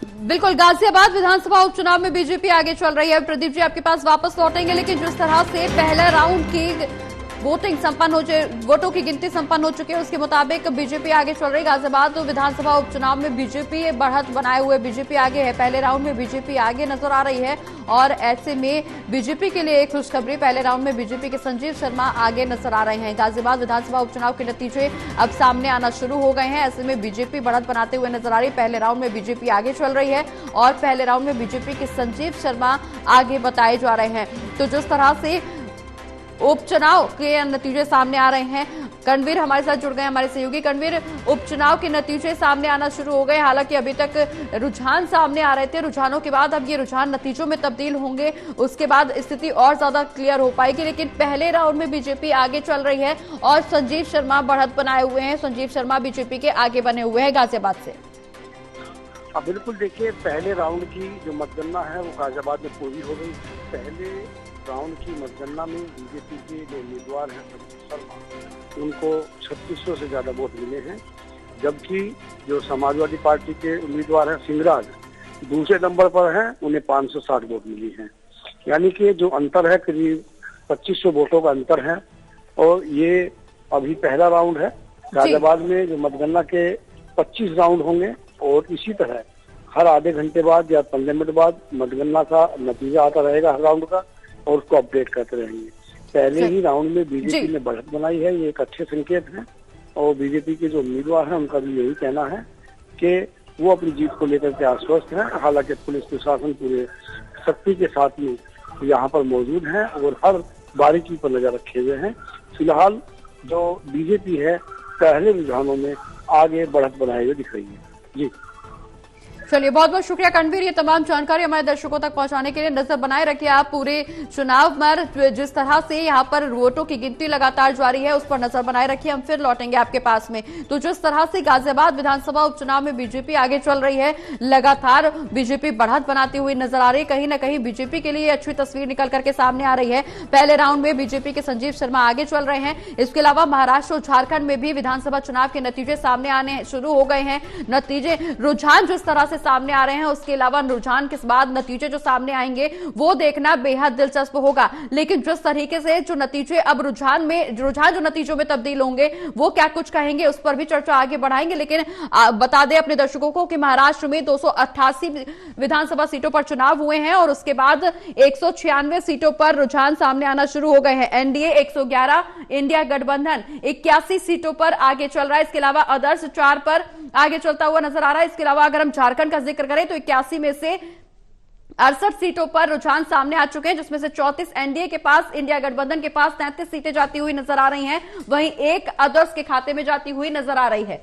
बिल्कुल, गाजियाबाद विधानसभा उपचुनाव में बीजेपी आगे चल रही है। प्रदीप जी आपके पास वापस लौटेंगे, लेकिन जिस तरह से पहले राउंड की वोटिंग संपन्न वोटों की गिनती संपन्न हो चुकी है, उसके मुताबिक बीजेपी आगे चल रही है। गाजियाबाद विधानसभा उपचुनाव में बीजेपी बढ़त बनाए हुए बीजेपी आगे है। पहले राउंड में बीजेपी आगे नजर आ रही है और ऐसे में बीजेपी के लिए एक खुशखबरी, पहले राउंड में बीजेपी के संजीव शर्मा आगे नजर आ रहे हैं। गाजियाबाद विधानसभा उपचुनाव के नतीजे अब सामने आना शुरू हो गए हैं। ऐसे में बीजेपी बढ़त बनाते हुए नजर आ रही है। पहले राउंड में बीजेपी आगे चल रही है और पहले राउंड में बीजेपी के संजीव शर्मा आगे बताए जा रहे हैं। तो जिस तरह से उपचुनाव के नतीजे सामने आ रहे हैं, करणवीर हमारे साथ जुड़ गए, हमारे सहयोगी। करणवीर, उपचुनाव के नतीजे सामने आना शुरू हो गए। हालांकि अभी तक रुझान सामने आ रहे थे, रुझानों के बाद अब ये रुझान नतीजों में तब्दील होंगे, उसके बाद स्थिति और ज्यादा क्लियर हो पाएगी। लेकिन पहले राउंड में बीजेपी आगे चल रही है और संजीव शर्मा बढ़त बनाए हुए हैं। संजीव शर्मा बीजेपी के आगे बने हुए हैं गाजियाबाद से। बिल्कुल, देखिए, पहले राउंड की जो मतगणना है वो गाजियाबाद में पूरी हो गई। पहले राउंड की मतगणना में बीजेपी के जो उम्मीदवार हैं संजीव शर्मा, उनको 3600 से ज्यादा वोट मिले हैं, जबकि जो समाजवादी पार्टी के उम्मीदवार हैं सिंगराज, दूसरे नंबर पर हैं, उन्हें 560 वोट मिली हैं। यानी कि जो अंतर है करीब 2500 वोटों का अंतर है। और ये अभी पहला राउंड है। गाजियाबाद में जो मतगणना के 25 राउंड होंगे और इसी तरह हर आधे घंटे बाद या 15 मिनट बाद मतगणना का नतीजा आता रहेगा हर राउंड का, और उसको अपडेट करते रहेंगे। पहले ही राउंड में बीजेपी ने बढ़त बनाई है, ये एक अच्छे संकेत है। और बीजेपी के जो उम्मीदवार हैं उनका भी यही कहना है कि वो अपनी जीत को लेकर के आश्वस्त हैं। हालांकि पुलिस प्रशासन पूरे शक्ति के साथ में यहाँ पर मौजूद है और हर बारीकी पर नजर रखे हुए हैं। फिलहाल जो बीजेपी है पहले रुझानों में आगे बढ़त बनाए हुए दिख रही है। जी चलिए, बहुत बहुत शुक्रिया करणवीर, ये तमाम जानकारी हमारे दर्शकों तक पहुंचाने के लिए। नजर बनाए रखिए आप पूरे चुनाव पर, जिस तरह से यहाँ पर वोटों की गिनती लगातार जारी है उस पर नजर बनाए रखिए। हम फिर लौटेंगे आपके पास में। तो जिस तरह से गाजियाबाद विधानसभा उपचुनाव में बीजेपी आगे चल रही है, लगातार बीजेपी बढ़त बनाती हुई नजर आ रही है। कहीं ना कहीं बीजेपी के लिए अच्छी तस्वीर निकल करके सामने आ रही है। पहले राउंड में बीजेपी के संजीव शर्मा आगे चल रहे हैं। इसके अलावा महाराष्ट्र और झारखंड में भी विधानसभा चुनाव के नतीजे सामने आने शुरू हो गए हैं। नतीजे, रुझान जिस तरह से सामने आ रहे हैं, उसके अलावा रुझान के बाद नतीजे जो सामने आएंगे वो देखना बेहद दिलचस्प होगा। लेकिन जिस तरीके से जो नतीजे अब रुझान जो नतीजों में तब्दील होंगे वो क्या कुछ कहेंगे, उस पर भी चर्चा आगे बढ़ाएंगे। लेकिन बता दें अपने दर्शकों को कि महाराष्ट्र में 288 विधानसभा सीटों पर चुनाव हुए हैं और उसके बाद 196 सीटों पर रुझान सामने आना शुरू हो गए हैं। एनडीए 111, इंडिया गठबंधन 81 सीटों पर आगे चल रहा है। इसके अलावा अदर्स 4 पर आगे चलता हुआ नजर आ रहा है। इसके अलावा अगर हम झारखंड का जिक्र करें तो 81 में से 68 सीटों पर रुझान सामने आ चुके हैं, जिसमें से 34 एनडीए के पास, इंडिया गठबंधन के पास 33 सीटें जाती हुई नजर आ रही हैं, वहीं एक अदर्स के खाते में जाती हुई नजर आ रही है।